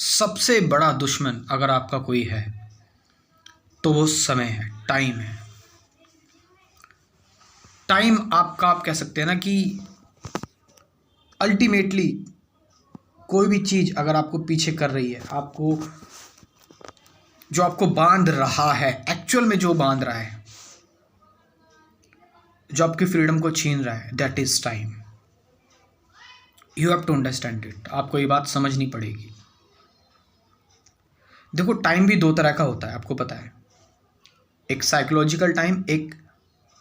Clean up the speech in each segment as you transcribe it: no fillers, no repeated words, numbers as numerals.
सबसे बड़ा दुश्मन अगर आपका कोई है तो वो समय है, टाइम है। टाइम आपका, आप कह सकते हैं ना कि अल्टीमेटली कोई भी चीज़ अगर आपको पीछे कर रही है, आपको जो आपको बांध रहा है, एक्चुअल में जो बांध रहा है, जो आपकी फ्रीडम को छीन रहा है, that is time. You have to understand it. आपको ये बात समझनी पड़ेगी। देखो, टाइम भी दो तरह का होता है, आपको पता है। एक साइकोलॉजिकल टाइम, एक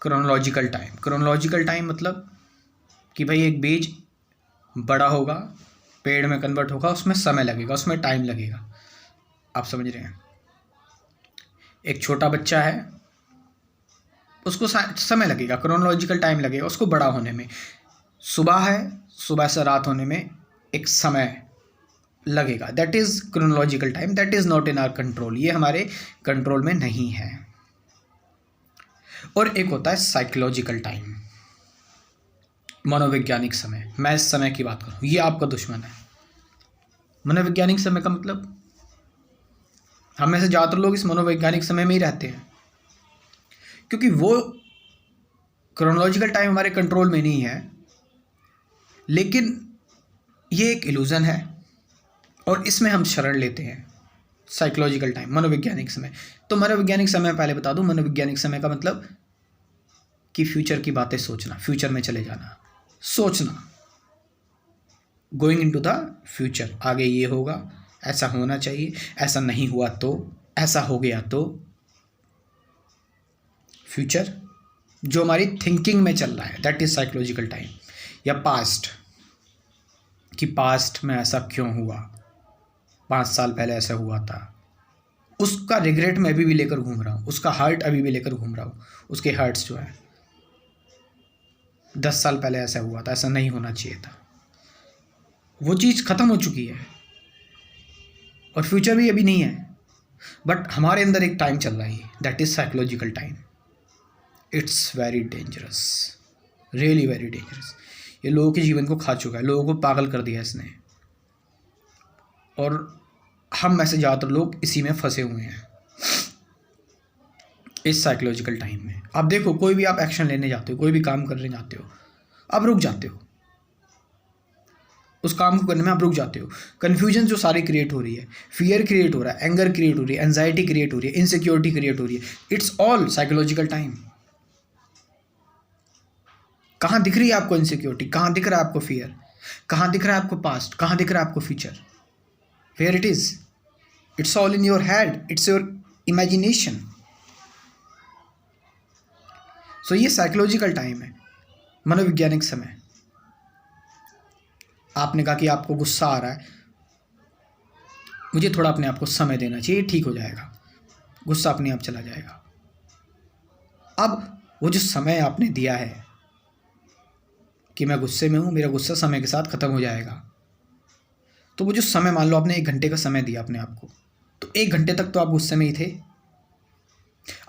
क्रोनोलॉजिकल टाइम। क्रोनोलॉजिकल टाइम मतलब कि भाई एक बीज बड़ा होगा, पेड़ में कन्वर्ट होगा, उसमें समय लगेगा, उसमें टाइम लगेगा। आप समझ रहे हैं। एक छोटा बच्चा है, उसको समय लगेगा, क्रोनोलॉजिकल टाइम लगेगा उसको बड़ा होने में। सुबह है, सुबह से रात होने में एक समय लगेगा, that is chronological time. That is not in our control, ये हमारे कंट्रोल में नहीं है। और एक होता है साइकोलॉजिकल टाइम, मनोवैज्ञानिक समय। मैं इस समय की बात करूँ, ये आपका दुश्मन है। मनोवैज्ञानिक समय का मतलब, हम में से ज़्यादातर लोग इस मनोवैज्ञानिक समय में ही रहते हैं, क्योंकि वो क्रोनोलॉजिकल टाइम हमारे कंट्रोल में नहीं है। लेकिन ये एक इल्यूज़न है और इसमें हम शरण लेते हैं साइकोलॉजिकल टाइम, मनोवैज्ञानिक समय। तो मनोवैज्ञानिक समय पहले बता दूं, मनोवैज्ञानिक समय का मतलब कि फ्यूचर की बातें सोचना, फ्यूचर में चले जाना, सोचना, गोइंग इनटू द फ्यूचर। आगे ये होगा, ऐसा होना चाहिए, ऐसा नहीं हुआ तो, ऐसा हो गया तो। फ्यूचर जो हमारी थिंकिंग में चल रहा है, दैट इज साइकोलॉजिकल टाइम। या पास्ट, कि पास्ट में ऐसा क्यों हुआ, 5 साल पहले ऐसा हुआ था, उसका रिग्रेट मैं अभी भी लेकर घूम रहा हूँ, उसका हर्ट अभी भी लेकर घूम रहा हूँ। उसके हर्ट्स जो है, 10 साल पहले ऐसा हुआ था, ऐसा नहीं होना चाहिए था। वो चीज़ ख़त्म हो चुकी है और फ्यूचर भी अभी नहीं है, बट हमारे अंदर एक टाइम चल रहा है, that is psychological time. It's very dangerous, really very dangerous. ये लोगों के जीवन को खा चुका है, लोगों को पागल कर दिया इसने, और हम में से ज़्यादातर लोग इसी में फंसे हुए हैं, इस साइकोलॉजिकल टाइम में। आप देखो, कोई भी आप एक्शन लेने जाते हो, कोई भी काम करने जाते हो, आप रुक जाते हो, उस काम को करने में आप रुक जाते हो। कन्फ्यूजन जो सारी क्रिएट हो रही है, फियर क्रिएट हो रहा है, एंगर क्रिएट हो रही है, एंजाइटी क्रिएट हो रही है, इनसिक्योरिटी क्रिएट हो रही है, इट्स ऑल साइकोलॉजिकल टाइम। कहाँ दिख रही है आपको इनसिक्योरिटी, कहाँ दिख रहा है आपको फियर, कहाँ दिख रहा है आपको पास्ट, कहाँ दिख रहा है आपको future? Where it is? It's all in your head, it's your imagination. So ये साइकोलॉजिकल टाइम है, मनोवैज्ञानिक समय। आपने कहा कि आपको गुस्सा आ रहा है, मुझे थोड़ा अपने आप को समय देना चाहिए, ठीक हो जाएगा, गुस्सा अपने आप चला जाएगा। अब वो जो समय आपने दिया है कि मैं गुस्से में हूँ, मेरा गुस्सा समय के साथ ख़त्म हो जाएगा, तो वो जो समय, मान लो आपने 1 घंटे का समय दिया अपने आप को, तो 1 घंटे तक तो आप गुस्से में ही थे।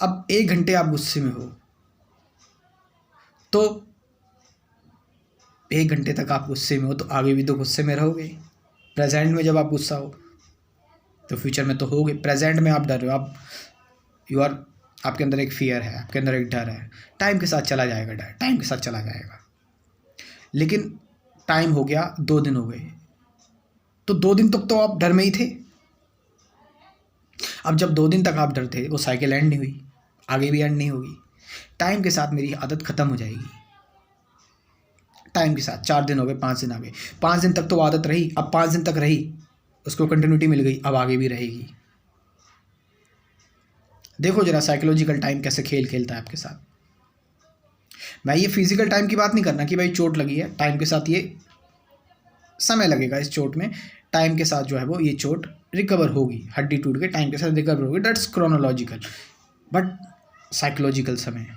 अब 1 घंटे आप गुस्से में हो, तो 1 घंटे तक आप गुस्से में हो, तो आगे भी तो गुस्से में रहोगे। प्रेजेंट में जब आप गुस्सा हो तो फ्यूचर में तो होगे। प्रेजेंट में आप डर रहे हो, आप यू आर, आपके अंदर एक फियर है, आपके अंदर एक डर है, टाइम के साथ चला जाएगा डर, टाइम के साथ चला जाएगा। लेकिन टाइम हो गया, 2 दिन हो गए, तो 2 दिन तक तो आप डर में ही थे। अब जब 2 दिन तक आप डर थे, वो साइकिल एंड नहीं हुई, आगे भी एंड नहीं होगी। टाइम के साथ मेरी आदत ख़त्म हो जाएगी, टाइम के साथ। 4 दिन हो गए, 5 दिन आ गए, 5 दिन तक तो आदत रही, अब 5 दिन तक रही, उसको कंटिन्यूटी मिल गई, अब आगे भी रहेगी। देखो जरा साइकोलॉजिकल टाइम कैसे खेल खेलता है आपके साथ। मैं ये फिजिकल टाइम की बात नहीं करना कि भाई चोट लगी है, टाइम के साथ ये समय लगेगा, इस चोट में टाइम के साथ जो है वो ये चोट रिकवर होगी, हड्डी टूट के टाइम के साथ रिकवर होगी, दैट्स क्रोनोलॉजिकल। बट साइकोलॉजिकल समय,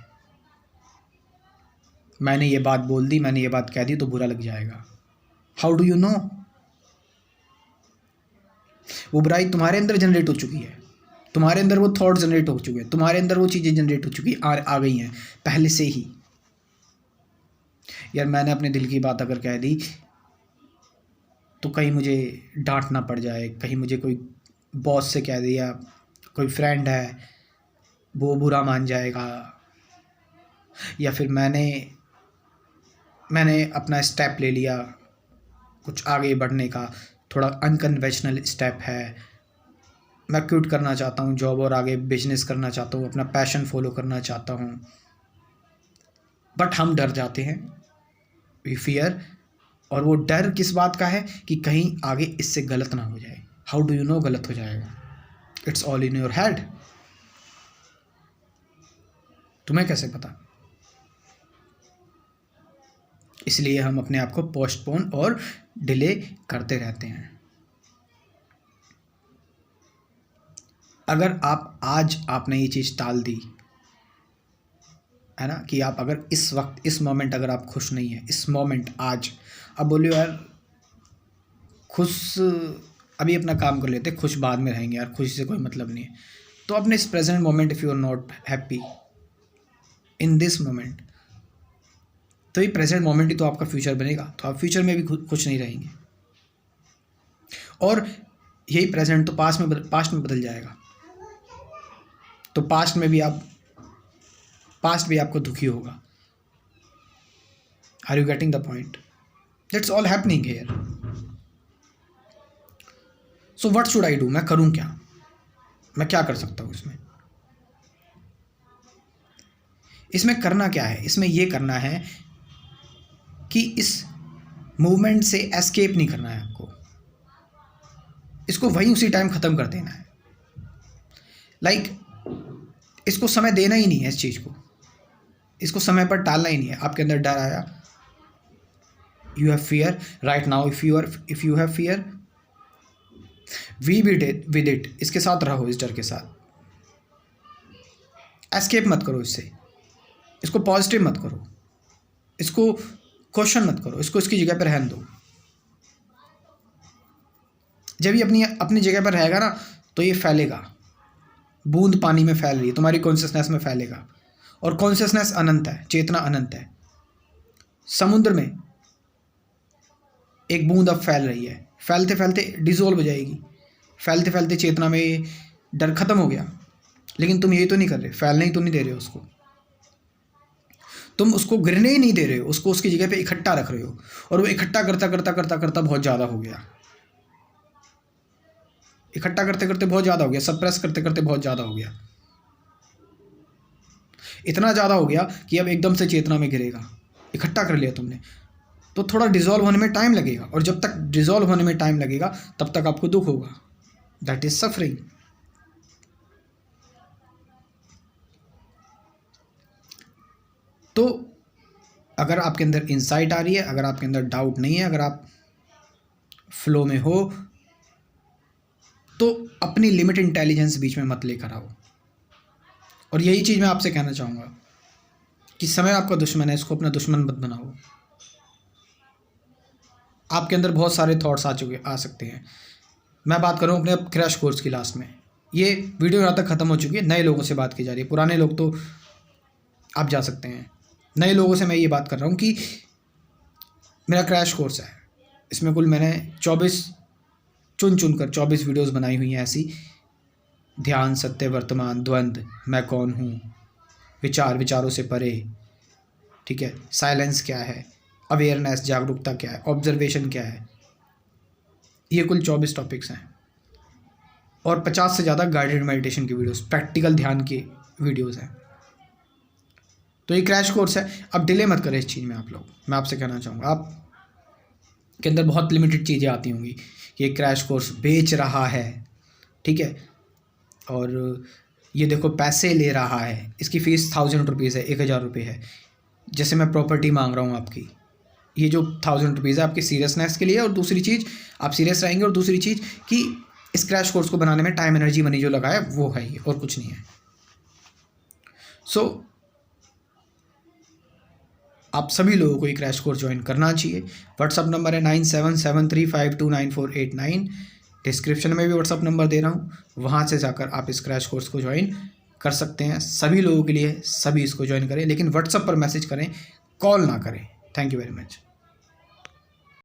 मैंने ये बात बोल दी, मैंने ये बात कह दी तो बुरा लग जाएगा। How do you know? वो बुराई तुम्हारे अंदर जनरेट हो चुकी है, तुम्हारे अंदर वो थॉट जनरेट हो चुके हैं, तुम्हारे अंदर वो चीज़ें जनरेट हो चुकी आ गई हैं पहले से ही। यार मैंने अपने दिल की बात अगर कह दी तो कहीं मुझे डांट ना पड़ जाए, कहीं मुझे कोई बॉस से कह दिया, कोई फ्रेंड है वो बुरा मान जाएगा, या फिर मैंने अपना स्टेप ले लिया कुछ आगे बढ़ने का, थोड़ा अनकन्वेंशनल स्टेप है, मैं क्विट करना चाहता हूँ जॉब और आगे बिजनेस करना चाहता हूँ, अपना पैशन फॉलो करना चाहता हूँ, बट हम डर जाते हैं, वी फियर। और वो डर किस बात का है कि कहीं आगे इससे गलत ना हो जाए। हाउ डू यू नो गलत हो जाएगा? It's all in your head. तुम्हें कैसे पता? इसलिए हम अपने आप को पोस्टपोन और डिले करते रहते हैं। अगर आज आपने ये चीज़ टाल दी है ना, कि आप अगर इस वक्त इस मोमेंट अगर आप खुश नहीं है, इस मोमेंट आज, अब बोलियो यार खुश अभी अपना काम कर लेते, खुश बाद में रहेंगे यार, खुशी से कोई मतलब नहीं है, तो अपने इस present moment if you are not happy in this moment, तो ये प्रेजेंट मोमेंट ही तो आपका फ्यूचर बनेगा, तो आप फ्यूचर में भी खुश नहीं रहेंगे। और यही प्रेजेंट तो पास्ट में बदल जाएगा, तो पास्ट भी आपको दुखी होगा। Are you getting the point? That's all happening here. So what should I do? मैं करूं क्या? मैं क्या कर सकता हूं इसमें करना क्या है? इसमें यह करना है कि इस मूवमेंट से एस्केप नहीं करना है आपको, इसको वहीं उसी टाइम ख़त्म कर देना है। इसको समय देना ही नहीं है, इस चीज़ को, इसको समय पर टालना ही नहीं है। आपके अंदर डर आया, you have fear right now, if you have fear, be with it, इसके साथ रहो, इस डर के साथ, एस्केप मत करो इससे, इसको पॉजिटिव मत करो, इसको क्वेश्चन मत करो, इसको इसकी जगह पर रहने दो। जब ये अपनी जगह पर रहेगा ना, तो ये फैलेगा, बूंद पानी में फैल रही है, तुम्हारी कॉन्शियसनेस में फैलेगा, और कॉन्शियसनेस अनंत है, चेतना अनंत है। समुद्र में एक बूंद अब फैल रही है, फैलते फैलते डिसॉल्व हो जाएगी, फैलते फैलते चेतना में डर खत्म हो गया, लेकिन तुम यही तो नहीं कर रहे, फैलने ही तो नहीं दे रहे हो उसको, तुम उसको गिरने ही नहीं दे रहे हो, उसको उसकी जगह पे इकट्ठा रख रहे हो, और वो इकट्ठा करता करता करता करता बहुत ज़्यादा हो गया, इकट्ठा करते करते बहुत ज़्यादा हो गया, सप्रेस करते करते बहुत ज़्यादा हो गया, इतना ज़्यादा हो गया कि अब एकदम से चेतना में गिरेगा। इकट्ठा कर लिया तुमने, तो थोड़ा डिसॉल्व होने में टाइम लगेगा, और जब तक डिसॉल्व होने में टाइम लगेगा तब तक आपको दुख होगा, दैट इज सफरिंग। तो अगर आपके अंदर इंसाइट आ रही है, अगर आपके अंदर डाउट नहीं है, अगर आप फ्लो में हो, तो अपनी लिमिट इंटेलिजेंस बीच में मत लेकर आओ। और यही चीज़ मैं आपसे कहना चाहूँगा कि समय आपका दुश्मन है, इसको अपना दुश्मन मत बनाओ। आपके अंदर बहुत सारे थॉट्स आ सकते हैं। मैं बात कर रहा हूँ अपने क्रैश कोर्स की लास्ट में, ये वीडियो यहाँ तक ख़त्म हो चुकी है, नए लोगों से बात की जा रही है, पुराने लोग तो आप जा सकते हैं। नए लोगों से मैं ये बात कर रहा हूँ कि मेरा क्रैश कोर्स है, इसमें कुल मैंने 24 चुनकर 24 वीडियोस बनाई हुई हैं ऐसी, ध्यान, सत्य, वर्तमान, द्वंद्व, मैं कौन हूँ, विचारों से परे, ठीक है, साइलेंस क्या है, अवेयरनेस, जागरूकता क्या है, ऑब्जर्वेशन क्या है, ये कुल 24 टॉपिक्स हैं, और 50 से ज़्यादा गाइडेड मेडिटेशन की वीडियोस, प्रैक्टिकल ध्यान की वीडियोस हैं। तो ये क्रैश कोर्स है। अब डिले मत करें इस चीज़ में आप लोग, मैं आपसे कहना चाहूँगा। आप के अंदर बहुत लिमिटेड चीज़ें आती होंगी कि ये क्रैश कोर्स बेच रहा है, ठीक है, और ये देखो पैसे ले रहा है, इसकी फ़ीस 1000 रुपीज़ है, 1000 रुपये है, जैसे मैं प्रॉपर्टी मांग रहा हूँ आपकी, ये जो 1000 रुपीज़ है आपकी सीरियसनेस के लिए, और दूसरी चीज़ आप सीरियस रहेंगे, और दूसरी चीज़ कि इस क्रैश कोर्स को बनाने में टाइम, एनर्जी, मनी जो लगाया वो है ये, और कुछ नहीं है। सो आप सभी लोगों को ये क्रैश कोर्स ज्वाइन करना चाहिए। व्हाट्सअप नंबर है 9773529489, डिस्क्रिप्शन में भी व्हाट्सअप नंबर दे रहा हूँ, वहाँ से जाकर आप इस क्रैश कोर्स को ज्वाइन कर सकते हैं। सभी लोगों के लिए, सभी इसको ज्वाइन करें, लेकिन व्हाट्सअप पर मैसेज करें, कॉल ना करें। Thank you very much.